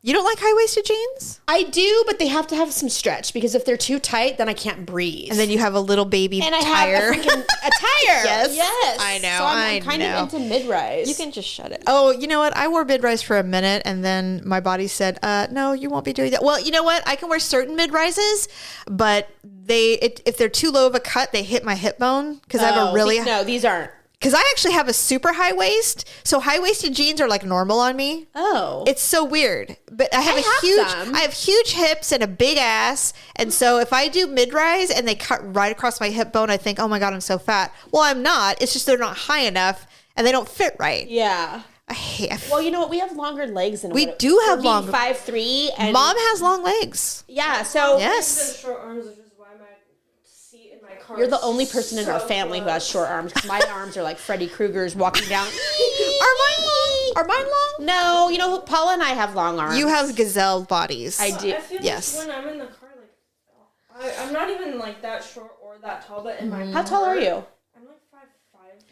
You don't like high-waisted jeans? I do, but they have to have some stretch because if they're too tight, then I can't breathe. And then you have a little baby and I tire. have a tire. Yes. I know. So I'm kind of into mid-rise. You can just shut it. Oh, you know what? I wore mid-rise for a minute, and then my body said, no, you won't be doing that. Well, you know what? I can wear certain mid-rises, but if they're too low of a cut, they hit my hip bone because I have a really... No, these aren't. Because I actually have a super high waist. So high-waisted jeans are like normal on me. Oh. It's so weird. But I have huge hips and a big ass. And so if I do mid-rise and they cut right across my hip bone, I think, oh my God, I'm so fat. Well, I'm not. It's just they're not high enough and they don't fit right. Yeah. Well, you know what? We have longer legs than we do have long 5'3" and Mom has long legs. Yeah, so yes. Short arms, which is why my seat in my car. You're the only person in our family who has short arms because my arms are like Freddy Krueger's walking down. Are mine long? No, you know, Paula and I have long arms. You have gazelle bodies. I do. I feel yes. like when I'm in the car, like I'm not even like that short or that tall, but in my How tall are you? I'm like 5'5".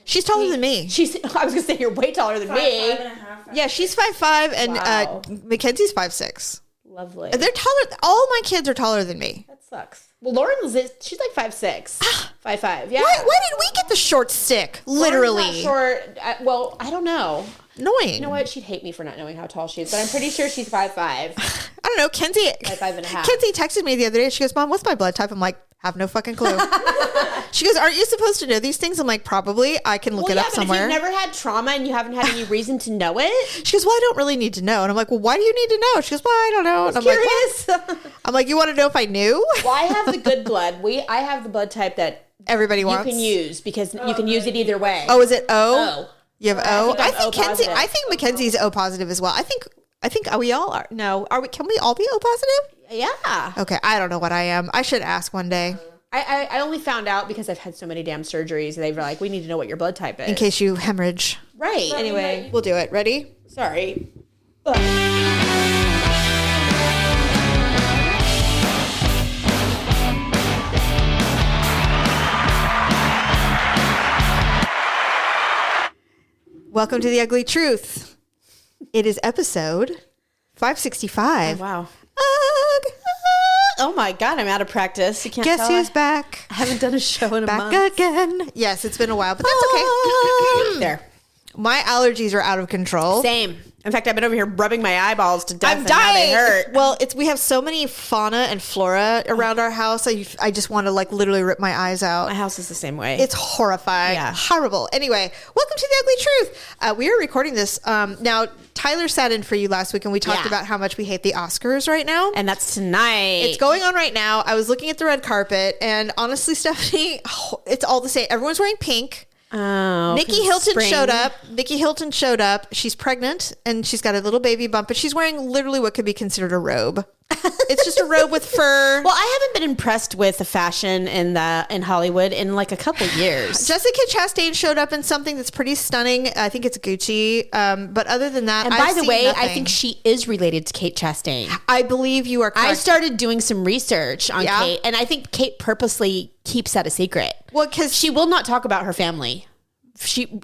She's taller than me. I was gonna say you're way taller than me. 5'5.5". Yeah, she's 5'5", and Wow. Mackenzie's 5'6". Lovely. They're taller. All my kids are taller than me. That sucks. Well, Lauren's she's like 5'6", 5'5". Yeah. Why did we get the short stick? Literally. Lauren's not short. Well, I don't know. Annoying. You know what? She'd hate me for not knowing how tall she is, but I'm pretty sure she's 5'5". I don't know. Kenzie. 5'5.5". Kenzie texted me the other day. She goes, "Mom, what's my blood type?" I'm like, have no fucking clue. She goes, "Aren't you supposed to know these things?" I'm like, probably. I can look it up somewhere. If you've never had trauma and you haven't had any reason to know it. She goes, "Well, I don't really need to know." And I'm like, "Well, why do you need to know?" She goes, "Well, I don't know." And I'm curious. like, what? I'm like, "You want to know if I knew?" Well, I have the good blood. I have the blood type that everybody wants. You can use because you can use it either way. Oh, is it O? O. You have O? I think O-positive. I think Mackenzie's O positive as well. I think we all are. No, are we? Can we all be O positive? Yeah. Okay, I don't know what I am. I should ask one day. I only found out because I've had so many damn surgeries. They were like, we need to know what your blood type is. In case you hemorrhage. Right. Anyway. We'll do it. Ready? Sorry. Welcome to the Ugly Truth. It is episode 565. Oh, wow. Ugh. Oh my God, I'm out of practice. You can't Guess tell. who's back? I haven't done a show in a month. Back again. Yes, it's been a while, but that's okay. There. My allergies are out of control. Same. In fact, I've been over here rubbing my eyeballs to death. I'm and now dying. they hurt. Well, we have so many fauna and flora around our house. I just want to like literally rip my eyes out. My house is the same way. It's horrifying. Yeah. Horrible. Anyway, welcome to the Ugly Truth. We are recording this. Now, Tyler sat in for you last week and we talked about how much we hate the Oscars right now. And that's tonight. It's going on right now. I was looking at the red carpet and honestly, Stephanie, it's all the same. Everyone's wearing pink. Oh, Nikki Hilton showed up. Nikki Hilton showed up. She's pregnant and she's got a little baby bump, but she's wearing literally what could be considered a robe. It's just a robe with fur. Well, I haven't been impressed with the fashion in Hollywood in like a couple years. Jessica Chastain showed up in something that's pretty stunning. I think it's Gucci. But other than that, and by the way, I think she is related to Kate Chastain. I believe you are correct. I started doing some research on Kate, and I think Kate purposely keeps that a secret. Well, because she will not talk about her family.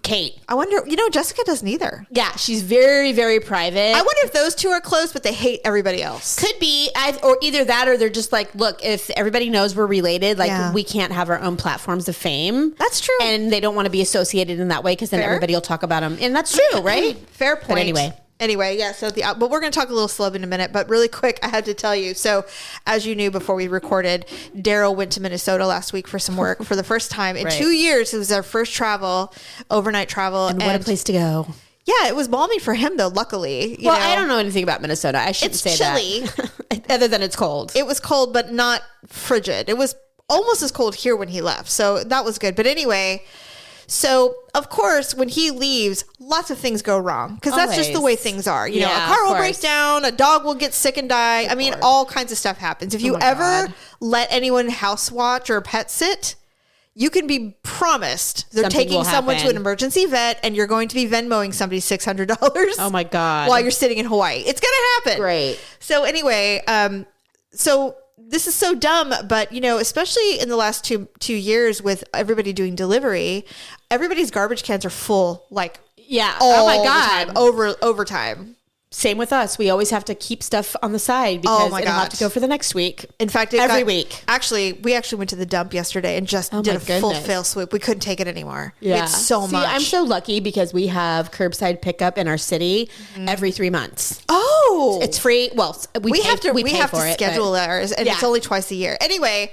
Kate. I wonder, Jessica doesn't either. Yeah, she's very, very private. I wonder if those two are close, but they hate everybody else. Could be, or either that, or they're just like, look, if everybody knows we're related, like we can't have our own platforms of fame. That's true. And they don't want to be associated in that way because then everybody will talk about them. And that's true, right? Fair point. But Anyway, yeah, so but we're going to talk a little slow in a minute, but really quick, I had to tell you. So as you knew before we recorded, Daryl went to Minnesota last week for some work for the first time in 2 years. It was our first overnight travel. And what a place to go. Yeah, it was balmy for him though, luckily. Well, I don't know anything about Minnesota. I shouldn't say chilly. That. Other than it's cold. It was cold, but not frigid. It was almost as cold here when he left. So that was good. But anyway, so of course, when he leaves, lots of things go wrong because that's just the way things are. You know, a car will break down, a dog will get sick and die. I mean, all kinds of stuff happens. If you ever let anyone house watch or pet sit, you can be promised they're taking someone to an emergency vet and you're going to be Venmoing somebody $600. Oh my God. While you're sitting in Hawaii. It's going to happen. Great. So anyway, so this is so dumb, but especially in the last two years with everybody doing delivery, everybody's garbage cans are full, like all my God, overtime. Same with us. We always have to keep stuff on the side because it'll have to go for the next week. In fact, every week. Actually, we went to the dump yesterday and just did a full fail swoop. We couldn't take it anymore. Yeah. We had so much. I'm so lucky because we have curbside pickup in our city every 3 months. Oh, it's free. Well, we have to schedule ours, and it's only twice a year. Anyway,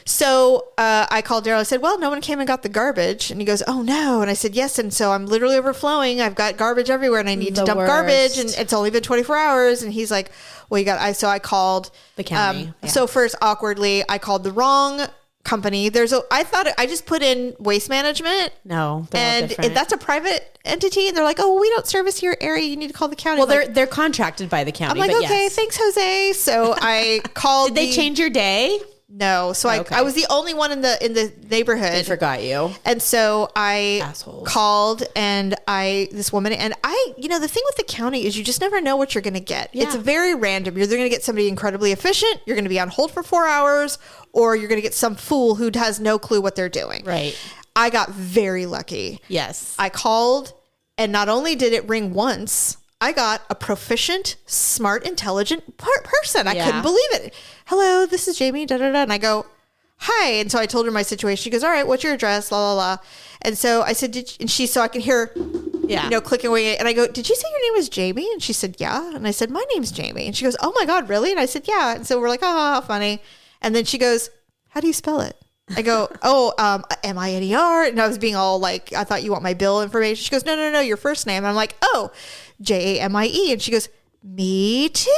So I called Daryl. I said, "Well, no one came and got the garbage," and he goes, "Oh no!" And I said, "Yes." And so I'm literally overflowing. I've got garbage everywhere, and I need to dump garbage, and it's only been 24 hours. And he's like, "Well, you got." So I called the county. So first, awkwardly, I called the wrong company. I thought I just put in Waste Management. No, and that's a private entity, and they're like, "Oh, we don't service your area. You need to call the county." Well, they're contracted by the county. I'm like, "Okay, thanks, Jose." So I called. Did they change your day? No. So I was the only one in the neighborhood. They forgot you. And so I called this woman, and the thing with the county is you just never know what you're going to get. Yeah. It's very random. You're either going to get somebody incredibly efficient, you're going to be on hold for 4 hours, or you're going to get some fool who has no clue what they're doing. Right. I got very lucky. Yes. I called, and not only did it ring once, I got a proficient, smart, intelligent person. I couldn't believe it. "Hello, this is Jamie, da da da." And I go, "Hi." And so I told her my situation. She goes, "All right, what's your address? La la la." And so I said, so I can hear, clicking away. And I go, "Did you say your name was Jamie?" And she said, "Yeah." And I said, "My name's Jamie." And she goes, "Oh my God, really?" And I said, "Yeah." And so we're like, "Oh, how funny." And then she goes, "How do you spell it?" I go, M-I-N-E-R. And I was being all like, "I thought you want my bill information." She goes, No, your first name." And I'm like, "Oh, Jamie." And she goes, "Me too."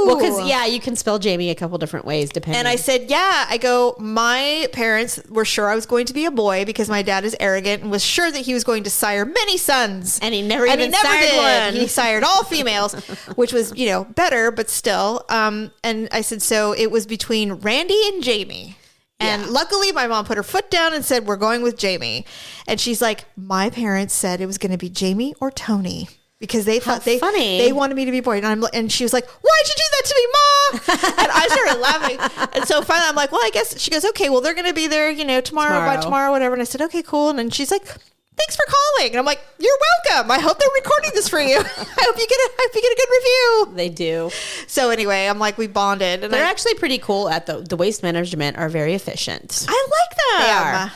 Well, because you can spell Jamie a couple different ways depending. And I said, I go, "My parents were sure I was going to be a boy because my dad is arrogant and was sure that he was going to sire many sons." And he never sired one. He sired all females, which was, better, but still. And I said, so it was between Randy and Jamie. And luckily, my mom put her foot down and said, "We're going with Jamie." And she's like, "My parents said it was going to be Jamie or Tony." Because they thought they wanted me to be a boy. And she was like, "Why'd you do that to me, Ma?" And I started laughing. And so finally I'm like, "Well, I guess," she goes, "Okay, well, they're going to be there, tomorrow, whatever." And I said, "Okay, cool." And then she's like, "Thanks for calling." And I'm like, "You're welcome. I hope they're recording this for you. I hope you get a good review." They do. So anyway, I'm like, we bonded. And they're actually pretty cool at the Waste Management are very efficient. I like them. They are.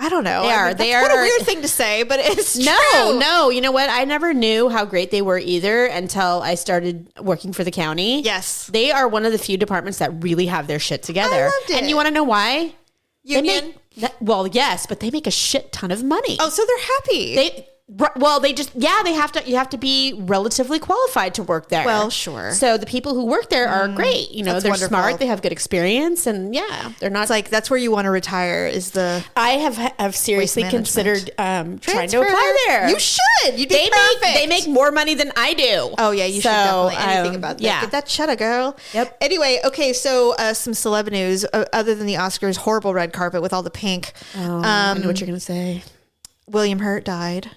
I don't know. They are. What a weird thing to say, but it's true. No. You know what? I never knew how great they were either until I started working for the county. Yes. They are one of the few departments that really have their shit together. I loved it. And you want to know why? Union? Well, yes, but they make a shit ton of money. Oh, so they're happy. You have to be relatively qualified to work there. Well, sure. So the people who work there are great. They're wonderful. Smart. They have good experience, and they're not. It's like that's where you want to retire. I have seriously considered trying to apply there. You should. You'd be perfect. They make more money than I do. Oh yeah, you should definitely anything about that. Yeah. Get that cheddar, girl. Yep. Anyway, okay, so some celeb news other than the Oscars horrible red carpet with all the pink. Oh, I know what you're gonna say. William Hurt died.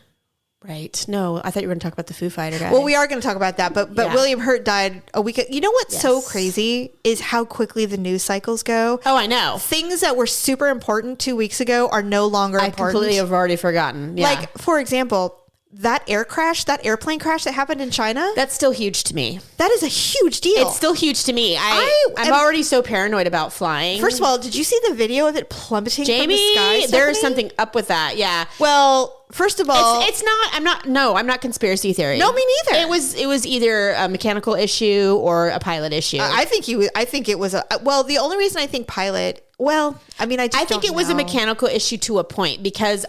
Right. No, I thought you were going to talk about the Foo Fighter guy. Well, we are going to talk about that, but William Hurt died a week ago. You know what's so crazy is how quickly the news cycles go. Oh, I know. Things that were super important 2 weeks ago are no longer important. I completely have already forgotten. Yeah. Like, for example, that airplane crash that happened in China. That's still huge to me. That is a huge deal. It's still huge to me. I'm already so paranoid about flying. First of all, did you see the video of it plummeting from the sky? There is something up with that. Yeah. Well, first of all, it's not. I'm not conspiracy theory. No, me neither. It was either a mechanical issue or a pilot issue. I think it was the only reason I think pilot. Well, I mean, I think it was a mechanical issue to a point because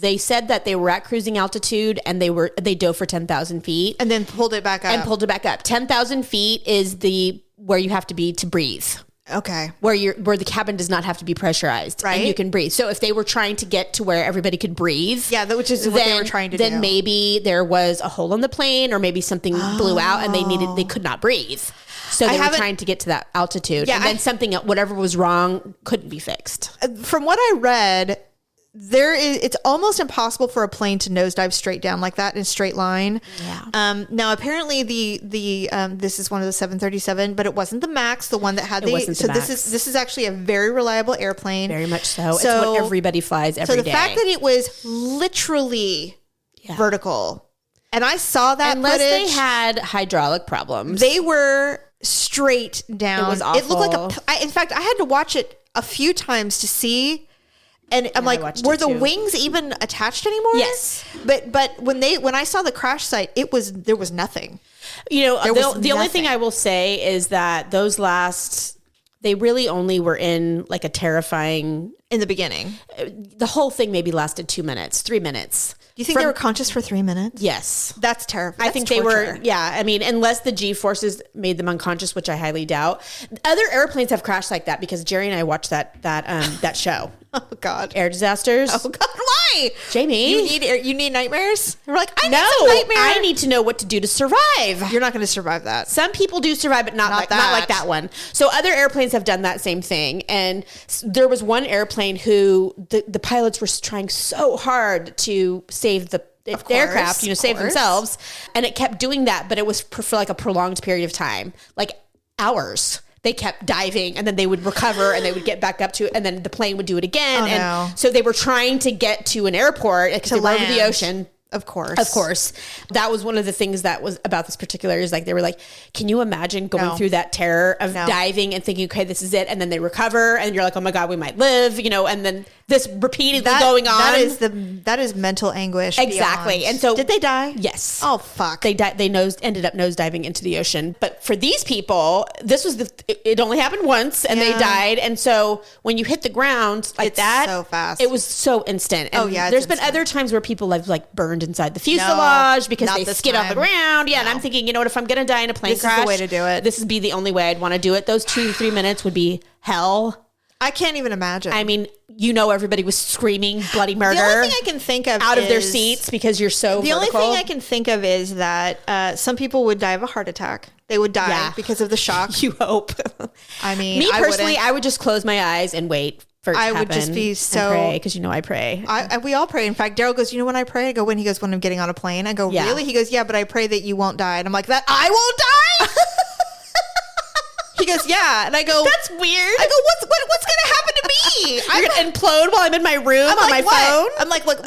they said that they were at cruising altitude and they dove for 10,000 feet and then pulled it back up. 10,000 feet is where you have to be to breathe. Okay. Where the cabin does not have to be pressurized, right? And you can breathe. So if they were trying to get to where everybody could breathe, which is what they were trying to do, then maybe there was a hole in the plane, or maybe something blew out and they could not breathe. So they were trying to get to that altitude, and then whatever was wrong couldn't be fixed. From what I read, it's almost impossible for a plane to nosedive straight down like that in a straight line. Yeah. Now apparently this is one of the 737, but it wasn't the Max, the one that had this is actually a very reliable airplane. Very much so. It's what everybody flies every day. So the fact that it was literally vertical And I saw that Unless footage. they had hydraulic problems. They were straight down. It was awful. It looked like in fact, I had to watch it a few times to see. And I'm like, were the wings even attached anymore? Yes. But when I saw the crash site, there was nothing. You know, the only thing I will say is that they really only were in like a terrifying. In the beginning. The whole thing maybe lasted 2 minutes, 3 minutes. Do you think they were conscious for 3 minutes? Yes. That's terrifying. I think they were, yeah. I mean, unless the G-forces made them unconscious, which I highly doubt. Other airplanes have crashed like that because Jerry and I watched that show. Oh, God. Air disasters. Oh, God. Why? Jamie. You need nightmares? We're like, I need some nightmares. I need to know what to do to survive. You're not going to survive that. Some people do survive, but not like that one. So other airplanes have done that same thing. And there was one airplane who the pilots were trying so hard to save the aircraft, save themselves. And it kept doing that, but it was for like a prolonged period of time, like hours. They kept diving and then they would recover and they would get back up to it. And then the plane would do it again. So they were trying to get to an airport because they were over the ocean. Of course. That was one of the things that was about this particular is like, they were like, can you imagine going through that terror of diving and thinking, okay, this is it. And then they recover and you're like, oh my God, we might live, and then this repeatedly going on. That is mental anguish. Exactly. Beyond. And so did they die? Yes. Oh, fuck. They died. They ended up nosediving into the ocean. But for these people, this was it only happened once and they died. And so when you hit the ground like that, so fast. It was so instant. And there's been other times where people have like burned inside the fuselage because they skid off the ground. Yeah. No. And I'm thinking, if I'm going to die in a plane crash, this is the way to do it. This would be the only way I'd want to do it. Those 2 to 3 minutes would be hell. I can't even imagine. I mean, everybody was screaming bloody murder. The only thing I can think of out of their seats because you're so The only thing I can think of is that some people would die of a heart attack. They would die because of the shock. You hope. I mean, me personally, I would just close my eyes and wait for it to happen. I would just be pray because I pray. We all pray. In fact, Daryl goes, when I pray? I go, when he goes, when I'm getting on a plane. I go, really? He goes, yeah, but I pray that you won't die. And I'm like, that I won't die? He goes, yeah. And I go, that's weird. I go, what's going to happen to me? You're going to implode while I'm in my room on my phone? I'm like, look,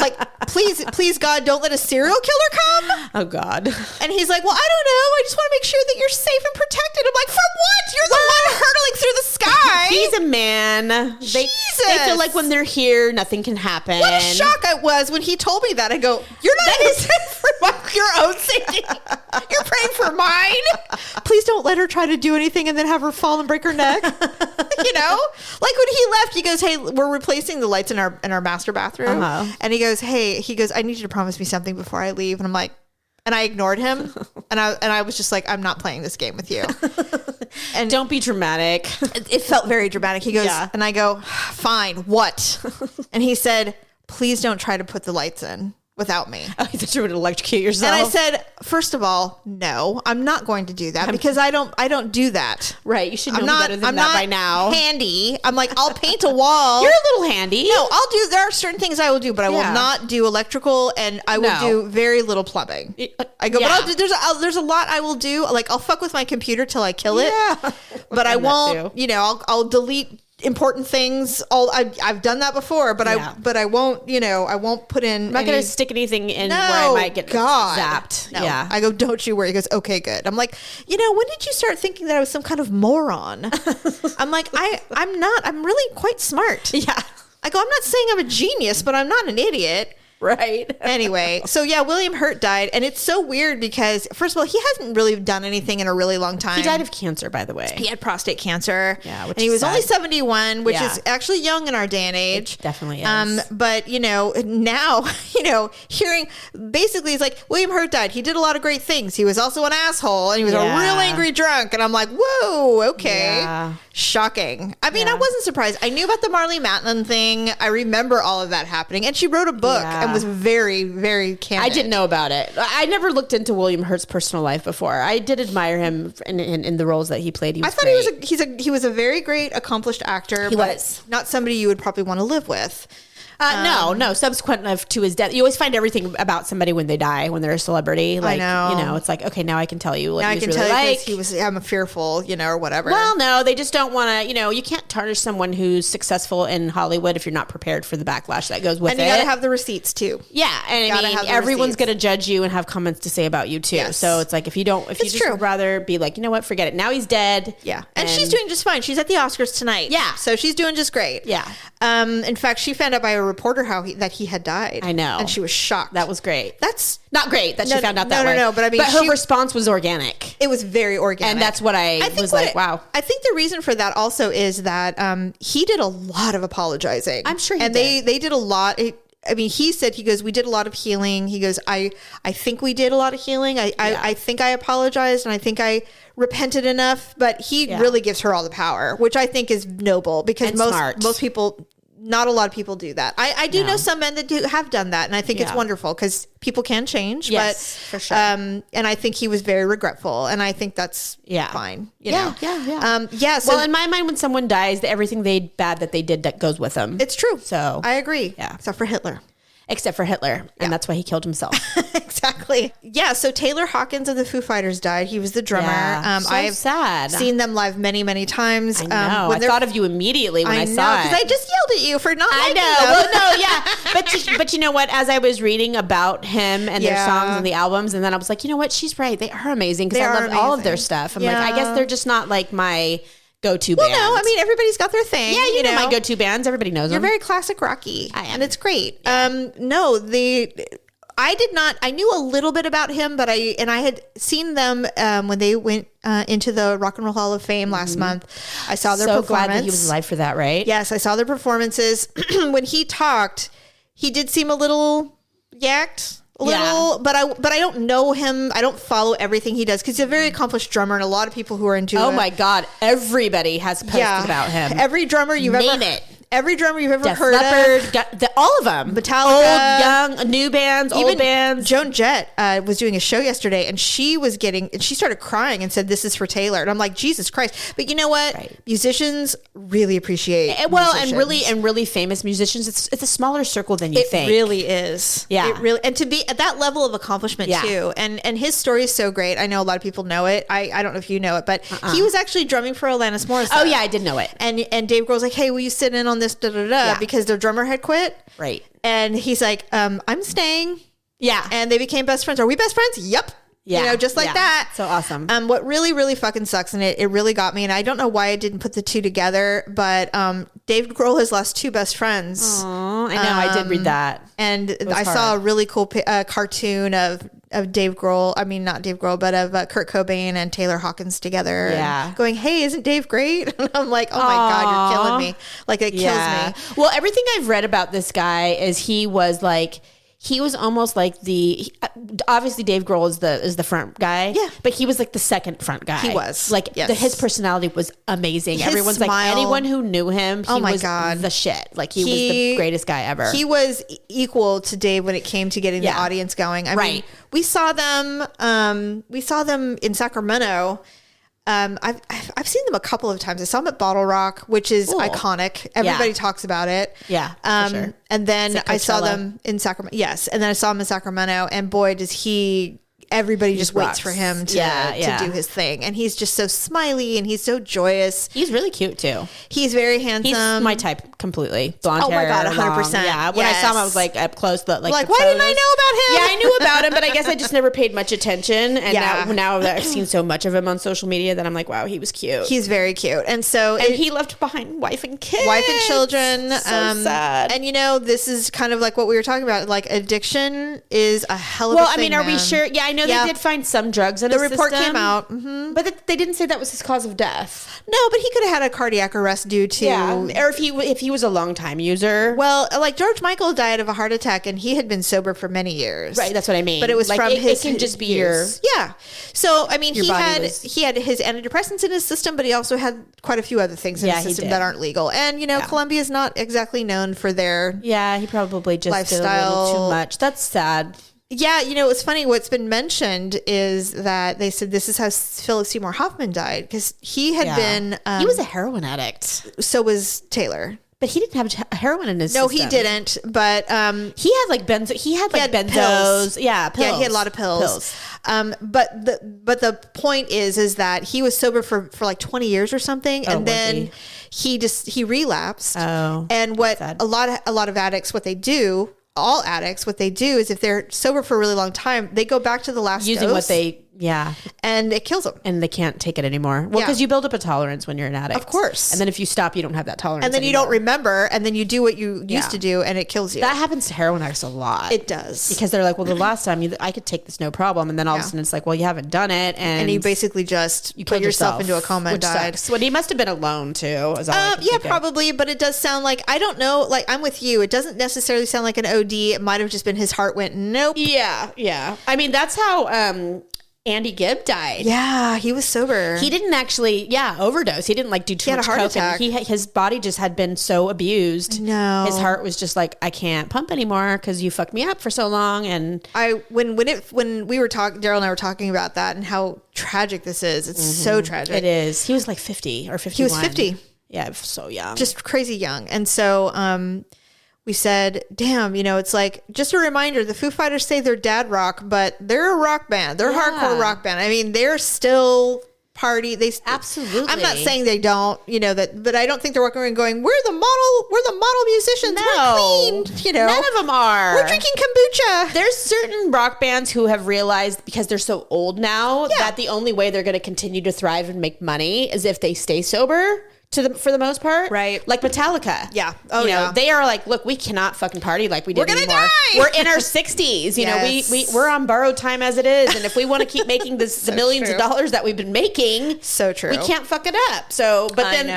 please, God, don't let a serial killer come. Oh, God. And he's like, well, I don't know. I just want to make sure that you're safe and protected. I'm like, from what? You're the one hurtling through the sky. He's a man. Jesus. They feel like when they're here, nothing can happen. What a shock I was when he told me that. I go, you're not praying for your own safety. You're praying for mine. Please don't let her try to do anything and then have her fall and break her neck. Like when he left, he goes, hey, we're replacing the lights in our master bathroom. And he goes, I need you to promise me something before I leave. And I'm like, and I ignored him. And I was just like, I'm not playing this game with you. And don't be dramatic. It felt very dramatic. He goes, and I go, fine, what? And he said, please don't try to put the lights in without me. Oh, you thought you were going to electrocute yourself. And I said, first of all, no, I'm not going to do that because I don't do that. Right. You should know better than that by now. Handy. I'm like, I'll paint a wall. You're a little handy. No, there are certain things I will do, but I will not do electrical and I will do very little plumbing. I go, but there's a lot I will do. Like I'll fuck with my computer till I kill it. Yeah. But I won't, I'll delete important things. I've done that before, but I won't, I won't put in. I'm not going to stick anything in where I might get zapped. No. Yeah. I go, don't you worry. He goes, okay, good. I'm like, when did you start thinking that I was some kind of moron? I'm like, I'm not. I'm really quite smart. Yeah. I go, I'm not saying I'm a genius, but I'm not an idiot. Right. Anyway, so William Hurt died. And it's so weird because, first of all, he hasn't really done anything in a really long time. He died of cancer, by the way. He had prostate cancer. Yeah. And he was only 71, which is actually young in our day and age. It definitely is. But, now, hearing basically it's like William Hurt died. He did a lot of great things. He was also an asshole and he was a real angry drunk. And I'm like, whoa, okay. Yeah. Shocking. I mean, I wasn't surprised. I knew about the Marlee Matlin thing. I remember all of that happening. And she wrote a book and was very, very candid. I didn't know about it. I never looked into William Hurt's personal life before. I did admire him in the roles that he played. I thought he was a very great, accomplished actor. He was not somebody you would probably want to live with. No. Subsequent to his death, you always find everything about somebody when they die, when they're a celebrity. Like, I know. It's like, okay, now I can tell you what now he was I can really tell you like. he was, I'm fearful, or whatever. Well, no, they just don't want to, you can't tarnish someone who's successful in Hollywood if you're not prepared for the backlash that goes with it. And you got to have the receipts too. Yeah. And I mean, everyone's going to judge you and have comments to say about you too. Yes. So it's like, if you just would rather be like, you know what, forget it. Now he's dead. Yeah. And she's doing just fine. She's at the Oscars tonight. Yeah. So she's doing just great. Yeah. In fact, she found out by a reporter that he had died. I know. And she was shocked. That was great. That's not great that she found out that way. No. But I mean, her response was organic. It was very organic. And that's what I was like, wow. I think the reason for that also is that he did a lot of apologizing. I'm sure he did. And they did a lot. He said, we did a lot of healing. He goes, I think we did a lot of healing. I think I apologized and I think I repented enough, but he really gives her all the power, which I think is noble because most people, not a lot of people do that. I do know some men that have done that. And I think it's wonderful because people can change, but for sure. And I think he was very regretful and I think that's fine. Yeah. So in my mind, when someone dies, everything bad that they did that goes with them. It's true. So I agree. Yeah. Except for Hitler. And that's why he killed himself. Exactly. Yeah. So Taylor Hawkins of the Foo Fighters died. He was the drummer. I've sad. Seen them live many, many times. I know. I thought of you immediately when I saw it. Because I just yelled at you for not liking them. Well, no, yeah. But you know what? As I was reading about him and their songs and the albums, and then I was like, you know what? She's right. They are amazing because I love all of their stuff. I'm like, I guess they're just not like my go-to band. Well, no, I mean, everybody's got their thing. Yeah, you know my go-to bands. Everybody knows them. You're very classic rocky. I am. And it's great. Yeah. I knew a little bit about him, but I had seen them when they went into the Rock and Roll Hall of Fame last month. I saw their performance. Glad that he was alive for that, right? Yes, I saw their performances. When he talked, he did seem a little yacked. But I don't know him. I don't follow everything he does because he's a very accomplished drummer, and a lot of people who are into my God, everybody has posted about him. Every drummer you've Every drummer you've ever heard of. All of them. Metallica. Old, young, new bands, old bands. Joan Jett was doing a show yesterday and she started crying and said, "This is for Taylor." And I'm like, Jesus Christ. But you know what? Right. Musicians really appreciate musicians. and really famous musicians. It's a smaller circle than you think. It really is. Yeah. It really, and to be at that level of accomplishment too. And his story is so great. I know a lot of people know it. I don't know if you know it, but he was actually drumming for Alanis Morissette. Oh yeah, I did know it. And Dave Grohl's like, "Hey, will you sit in on this because their drummer had quit." Right. And he's like, "I'm staying." Yeah. And they became best friends. Are we best friends? Yep. Yeah. Just like that. So awesome. What really, really fucking sucks, and it really got me, and I don't know why I didn't put the two together, but Dave Grohl has lost two best friends. Oh, I know. I did read that. And I saw a really cool cartoon of Dave Grohl. I mean, not Dave Grohl, but of Kurt Cobain and Taylor Hawkins together. Yeah. Going, "Hey, isn't Dave great?" And I'm like, "Oh my God, you're killing me." Like, it kills me. Well, everything I've read about this guy is he was almost like obviously Dave Grohl is the front guy. Yeah. But he was like the second front guy. He was. His personality was amazing. Everyone's smile. like, anyone who knew him, he was God. the shit. Like he was the greatest guy ever. He was equal to Dave when it came to getting the audience going. I mean, we saw them in Sacramento. I've seen them a couple of times. I saw them at Bottle Rock, which is iconic. Everybody talks about it. Yeah. For sure. And then I saw them in Sacramento. Yes. And then I saw him in Sacramento, and boy, everybody just waits for him to do his thing. And he's just so smiley and he's so joyous. He's really cute too. He's very handsome. He's my type completely. Blonde hair. Oh my God, 100%. Yeah. When I saw him, I was like up close, but why didn't I know about him? Yeah, I knew about him, but I guess I just never paid much attention. And now that I've seen so much of him on social media, that I'm like, wow, he was cute. He's very cute. And so he left behind wife and kids. Wife and children. So sad. And this is kind of like what we were talking about. Like, addiction is a hell of a thing. Well, I mean, are we sure? Yeah, I know they did find some drugs in his system. The report came out. Mm-hmm. But they didn't say that was his cause of death. No, but he could have had a cardiac arrest due to... Yeah, or if he was a long time user. Well, like George Michael died of a heart attack, and he had been sober for many years. Right, that's what I mean. But it was from his... It can just be years. Yeah. So, I mean, he had his antidepressants in his system, but he also had quite a few other things in his system that aren't legal. And, Colombia is not exactly known for their... Yeah, he probably just lifestyle. did a little too much. That's sad. Yeah, it's funny. What's been mentioned is that they said this is how Philip Seymour Hoffman died, because he had been... he was a heroin addict. So was Taylor. But he didn't have heroin in his system. No, he didn't. But he had like benzos. He had benzos. Pills. Yeah, pills. Yeah, he had a lot of pills. But the point is that he was sober for like 20 years or something, and then he relapsed. Oh, and what a lot of addicts, all addicts, what they do is if they're sober for a really long time, they go back to the last using dose, what they and it kills them, and they can't take it anymore. Well, because you build up a tolerance when you're an addict, of course, and then if you stop, you don't have that tolerance, and then anymore. you don't remember, and then you do what you used to do, and it kills you. That happens to heroin addicts a lot. It does, because they're like, well, the last time I could take this no problem, and then all of a sudden it's like, well, you haven't done it, and you basically just put yourself into a coma and died. Well, he must have been alone too. Probably, but it does sound like, I don't know, like I'm with you. It doesn't necessarily sound like an OD. It might have just been his heart went nope. Yeah. I mean, that's how Andy Gibb died. Yeah, he was sober. He didn't actually, overdose. He didn't like do too much coke. He had a heart attack. His body just had been so abused. No, his heart was just like, I can't pump anymore because you fucked me up for so long. And when we were talking, Daryl and I were talking about that and how tragic this is. It's so tragic. It is. He was like 50 or 51. He was 50. Yeah, so young, just crazy young. And so we said, damn, it's like, just a reminder, the Foo Fighters say they're dad rock, but they're a rock band. They're a hardcore rock band. I mean, they're still party. Absolutely. I'm not saying they don't, but I don't think they're walking around going, we're the model musicians. No. We're clean. None of them are. We're drinking kombucha. There's certain rock bands who have realized, because they're so old now, that the only way they're going to continue to thrive and make money is if they stay sober. For the most part, right? Like Metallica, yeah. They are like, look, we cannot fucking party like we did anymore. Die. We're in our 60s. You know, we're on borrowed time as it is, and if we want to keep making the millions of dollars that we've been making, so true, we can't fuck it up. So, but then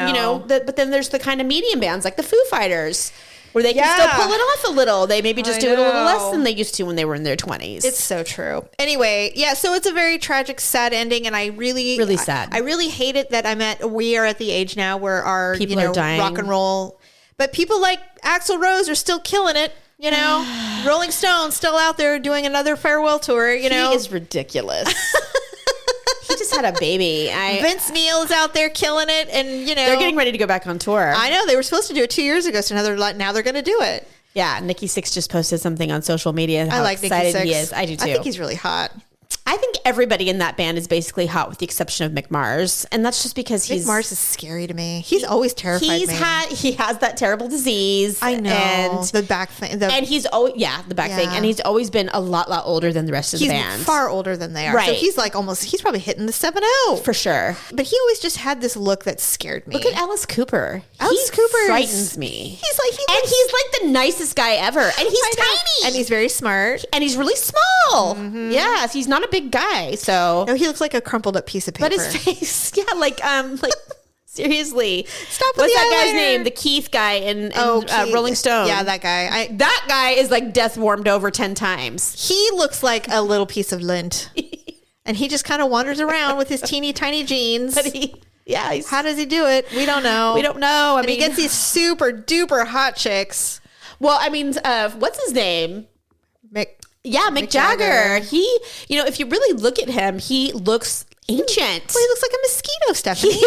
but then there's the kind of medium bands like the Foo Fighters, where they can still pull it off a little. They maybe just do it a little less than they used to when they were in their 20s. It's so true. Anyway, so it's a very tragic, sad ending, and I really sad. I really hate it that we are at the age now where our people are dying. Rock and roll, but people like Axl Rose are still killing it. Rolling Stone's still out there doing another farewell tour. He is ridiculous. He just had a baby. Vince Neil is out there killing it, and they're getting ready to go back on tour. I know, they were supposed to do it 2 years ago, so now they're going to do it. Yeah, Nikki Sixx just posted something on social media. I like Nikki Sixx. He is. I do too. I think he's really hot. I think everybody in that band is basically hot with the exception of Mick Mars. And that's just because Mick Mars is scary to me. He's always terrified me. He has that terrible disease. I know. And the back thing. And he's always, the back thing. And he's always been a lot older than the rest of the band. He's far older than they are. Right. So he's like he's probably hitting the 7-0. For sure. But he always just had this look that scared me. Look at Alice Cooper. Alice Cooper frightens me. He's like the nicest guy ever. And he's tiny. And he's very smart. And he's really small. Mm-hmm. Yes, he's not a big guy. So no, he looks like a crumpled up piece of paper. But his face, like seriously. Stop with What's the that eyeliner? guy's name? The Keith guy in Rolling Stone. Yeah, that guy. That guy is like death warmed over 10 times. He looks like a little piece of lint. And he just kind of wanders around with his teeny tiny jeans. But how does he do it? We don't know. I mean, he gets these super duper hot chicks. Well, I mean, what's his name? Mick Jagger. He, if you really look at him, he looks ancient. Well, he looks like a mosquito, Stephanie.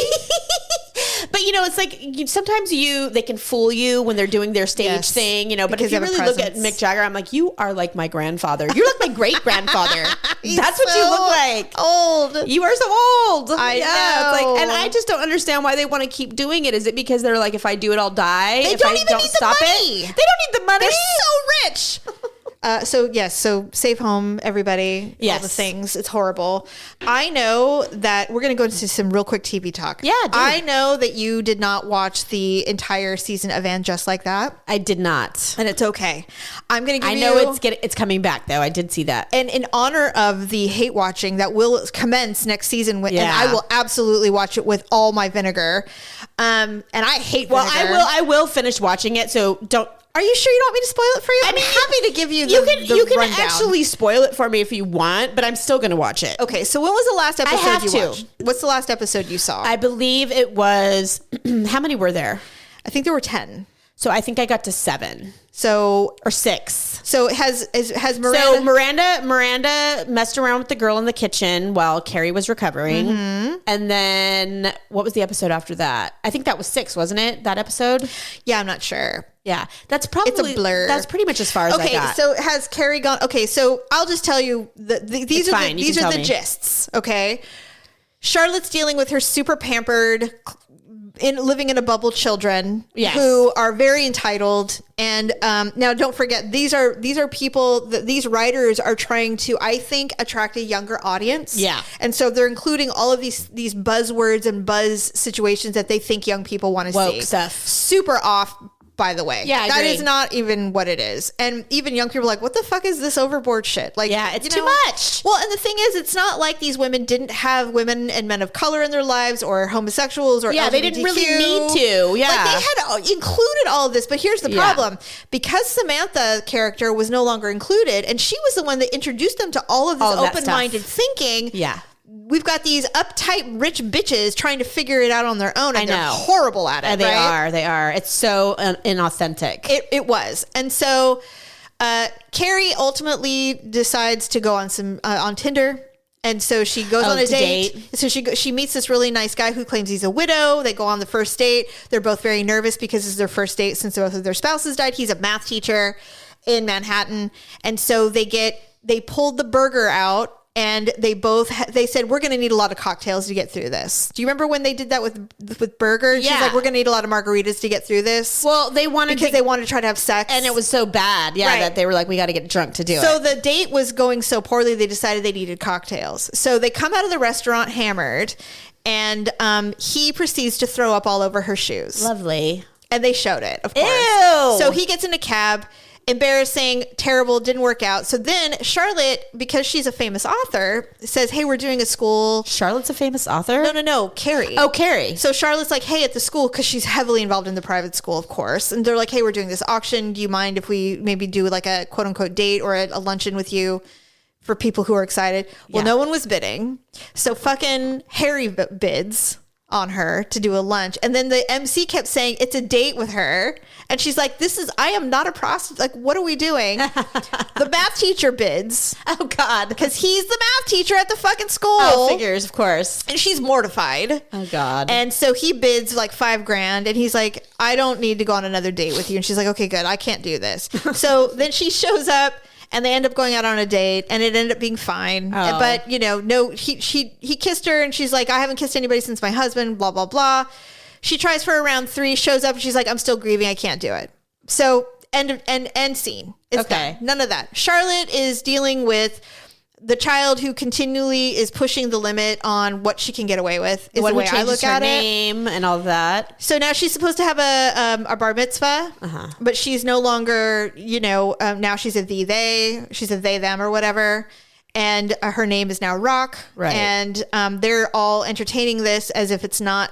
But it's like sometimes they can fool you when they're doing their stage thing, but if you really look at Mick Jagger, I'm like, you are like my grandfather. You're like my great grandfather. That's what you look like. Old. You are so old. I know. It's like, and I just don't understand why they want to keep doing it. Is it because they're like, if I do it, I'll die? They don't even need the money. They don't need the money. They're so rich. So save home, everybody. Yes. All the things. It's horrible. I know that we're going to go into some real quick TV talk. Yeah, dude. I know that you did not watch the entire season of And Just Like That. I did not. And it's okay. I'm going to give you... I know it's coming back, though. I did see that. And in honor of the hate watching that will commence next season, and I will absolutely watch it with all my vinegar. And I hate vinegar. Well, I will finish watching it, so don't... Are you sure you don't want me to spoil it for you? I'm happy to give you the You can rundown. actually spoil it for me if you want, but I'm still going to watch it. Okay, so when was the last episode I have you to. watched? What's the last episode you saw? I believe it was... How many were there? I think there were 10. So I think I got to 7. So or 6. So has Miranda? So Miranda messed around with the girl in the kitchen while Carrie was recovering, and then what was the episode after that? I think that was 6, wasn't it? That episode? Yeah, I'm not sure. Yeah, that's probably it's a blur. That's pretty much as far as I got. So has Carrie gone? Okay, so I'll just tell you these are the gists. Okay, Charlotte's dealing with her super pampered, living in a bubble children who are very entitled. And now don't forget, these are people that these writers are trying to, I think, attract a younger audience. Yeah. And so they're including all of these buzzwords and buzz situations that they think young people want to see. Woke stuff. Super off, by the way. Yeah, that is not even what it is. And even young people are like, what the fuck is this overboard shit? Like, yeah, it's too much. Well, and the thing is, it's not like these women didn't have women and men of color in their lives or homosexuals or LGBTQ. They didn't really need to. Yeah. Like, they had included all of this, but here's the problem. Because Samantha character was no longer included, and she was the one that introduced them to all of this open-minded thinking. Yeah. We've got these uptight rich bitches trying to figure it out on their own, and they're horrible at it. They are. It's so inauthentic. It was. And so Carrie ultimately decides to go on on Tinder. And so she goes on a date. So she meets this really nice guy who claims he's a widow. They go on the first date. They're both very nervous because it's their first date since both of their spouses died. He's a math teacher in Manhattan. And so they pulled the burger out. And they said, we're going to need a lot of cocktails to get through this. Do you remember when they did that with Burger? Yeah. She's like, we're going to need a lot of margaritas to get through this. Well, they wanted to try to have sex. And it was so bad. Yeah. Right. That they were like, we got to get drunk to do it. So the date was going so poorly, they decided they needed cocktails. So they come out of the restaurant hammered, and he proceeds to throw up all over her shoes. Lovely. And they showed it, of course. Ew. So he gets in a cab. Embarrassing, terrible, didn't work out. So then Charlotte, because she's a famous author, says, hey, we're doing a school. Charlotte's a famous author? No, Carrie. Oh, Carrie. So Charlotte's like, hey, at the school, because she's heavily involved in the private school, of course. And they're like, hey, we're doing this auction. Do you mind if we maybe do like a quote unquote date or a luncheon with you for people who are excited? Well, no one was bidding. So fucking Harry bids on her to do a lunch. And then the MC kept saying it's a date with her. And she's like, I am not a prostitute. Like, what are we doing? The math teacher bids. Oh God. Because he's the math teacher at the fucking school. Oh, figures, of course. And she's mortified. Oh God. And so he bids like $5,000 and he's like, I don't need to go on another date with you. And she's like, okay, good. I can't do this. So then she shows up. And they end up going out on a date, and it ended up being fine. Oh. But he kissed her, and she's like, I haven't kissed anybody since my husband. Blah blah blah. She tries for around 3, shows up, and she's like, I'm still grieving. I can't do it. So end scene. It's done. None of that. Charlotte is dealing with the child who continually is pushing the limit on what she can get away with. Is the way I look at it. Name and all that. So now she's supposed to have a bar mitzvah, but she's no longer, now she's a they. She's a they them or whatever, and her name is now Rock. Right. And they're all entertaining this as if it's not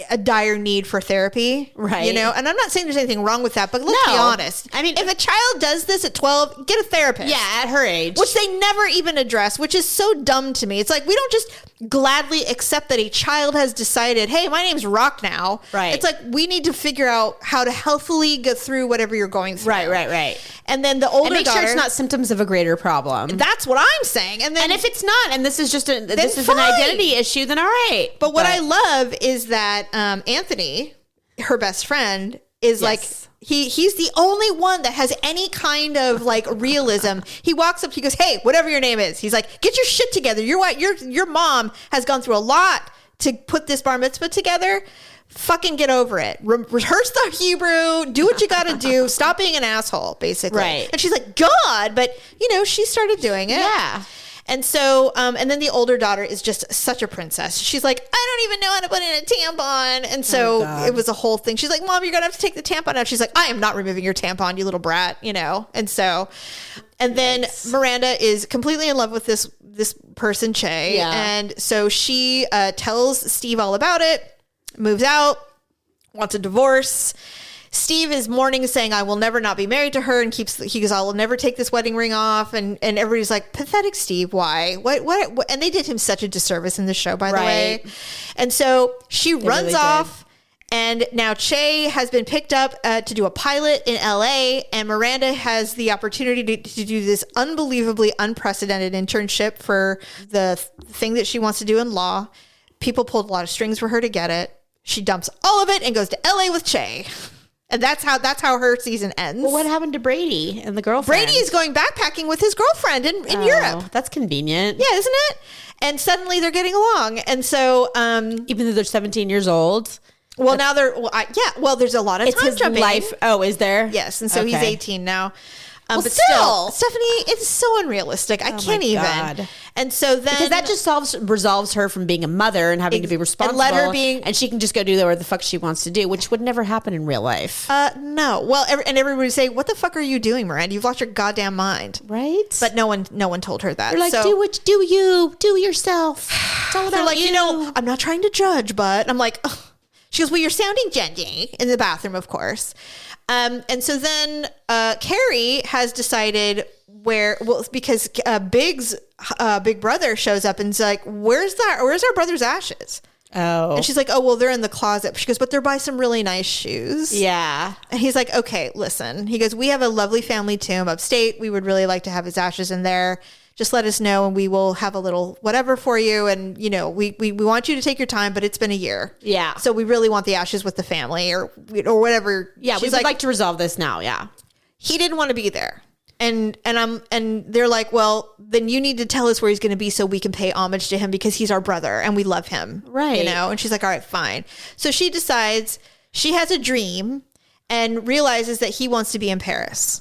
a dire need for therapy, right? And I'm not saying there's anything wrong with that, but let's be honest. I mean, if a child does this at 12, get a therapist. Yeah, at her age, which they never even address, which is so dumb to me. It's like we don't just gladly accept that a child has decided, hey, my name's Rock now. Right. It's like we need to figure out how to healthily go through whatever you're going through. Right. And then the older and make daughter, sure it's not symptoms of a greater problem. That's what I'm saying. And if it's not, and this is just an identity issue, then all right. But what I love is that Anthony, her best friend, is like he's the only one that has any kind of like realism. He walks up, he goes, "Hey, whatever your name is," he's like, "Get your shit together. Your mom has gone through a lot to put this bar mitzvah together. Fucking get over it. Rehearse the Hebrew. Do what you got to do. Stop being an asshole, basically." Right. And she's like, "God," but she started doing it. Yeah. And so, and then the older daughter is just such a princess. She's like, I don't even know how to put in a tampon. And so it was a whole thing. She's like, Mom, you're going to have to take the tampon out. She's like, I am not removing your tampon, you little brat, And so, and then Miranda is completely in love with this person, Che. Yeah. And so she tells Steve all about it, moves out, wants a divorce. Steve is mourning, saying, I will never not be married to her, and he goes, I will never take this wedding ring off. And everybody's like, pathetic Steve, why? What? And they did him such a disservice in the show, by the way. And so she runs off And now Che has been picked up to do a pilot in LA, and Miranda has the opportunity to do this unbelievably unprecedented internship for the thing that she wants to do in law. People pulled a lot of strings for her to get it. She dumps all of it and goes to LA with Che. And that's how her season ends. Well, what happened to Brady and the girlfriend? Brady is going backpacking with his girlfriend in Europe. That's convenient. Yeah, isn't it? And suddenly they're getting along. And so... even though they're 17 years old... Well, now they're... Well, there's a lot of time jumping. Life. Oh, is there? Yes, and so he's 18 now. But still, Stephanie, it's so unrealistic. I can't even. And so then... Because that just resolves her from being a mother and having to be responsible. And let her and she can just go do whatever the fuck she wants to do, which would never happen in real life. No. Well, and everybody would say, what the fuck are you doing, Miranda? You've lost your goddamn mind. Right? But no one told her that. They're like, do yourself. It's all about you. I'm not trying to judge, but I'm like... Ugh. She goes, well, you're sounding judgy in the bathroom, of course. And so then Carrie has decided because Big's big brother shows up and is like, where's our brother's ashes? Oh. And she's like, oh, well, they're in the closet. She goes, but they're by some really nice shoes. Yeah. And he's like, okay, listen. He goes, we have a lovely family tomb upstate. We would really like to have his ashes in there. Just let us know and we will have a little whatever for you. And, we want you to take your time, but it's been a year. Yeah. So we really want the ashes with the family or whatever. Yeah. We would like to resolve this now. Yeah. He didn't want to be there. And they're like, well, then you need to tell us where he's going to be so we can pay homage to him because he's our brother and we love him. Right. And she's like, all right, fine. So she decides she has a dream and realizes that he wants to be in Paris.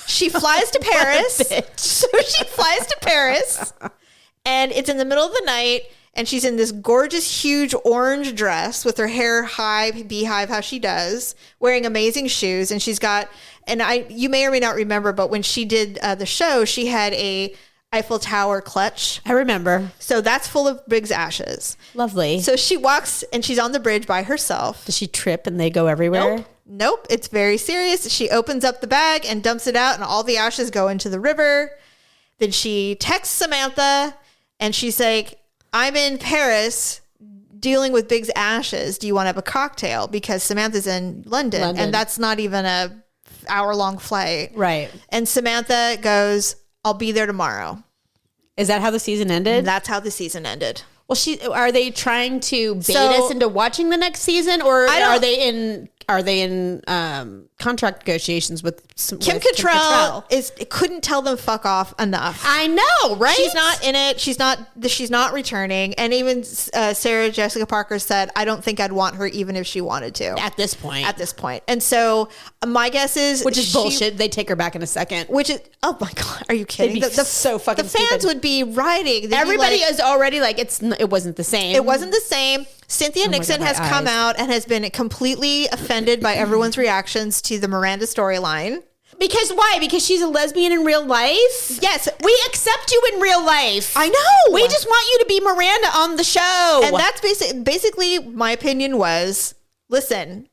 She flies to Paris. So she flies to Paris and it's in the middle of the night and she's in this gorgeous, huge orange dress with her hair high, beehive, how she does, wearing amazing shoes. And she's got, you may or may not remember, but when she did the show, she had a Eiffel Tower clutch. I remember. So that's full of Big's ashes. Lovely. So she walks and she's on the bridge by herself. Does she trip and they go everywhere? Nope. It's very serious. She opens up the bag and dumps it out and all the ashes go into the river. Then she texts Samantha and she's like, I'm in Paris dealing with Big's ashes. Do you want to have a cocktail? Because Samantha's in London. And that's not even a hour-long flight. Right. And Samantha goes, I'll be there tomorrow. Is that how the season ended? That's how the season ended. Well, are they trying to bait us into watching the next season, or are they in contract negotiations with Kim Cattrall? Couldn't tell them fuck off enough. I know, right? She's not in it. She's not returning. And even Sarah Jessica Parker said, I don't think I'd want her even if she wanted to. At this point. And so my guess is, which is bullshit. They take her back in a second. Which is, oh my God, are you kidding? So fucking the fans stupid. would be rioting. Everybody is already like, it wasn't the same. It wasn't the same. Cynthia Nixon has come out and has been completely offended by everyone's reactions to the Miranda storyline. Because why? Because she's a lesbian in real life? Yes. We accept you in real life. I know. We just want you to be Miranda on the show. And that's basically my opinion was, listen,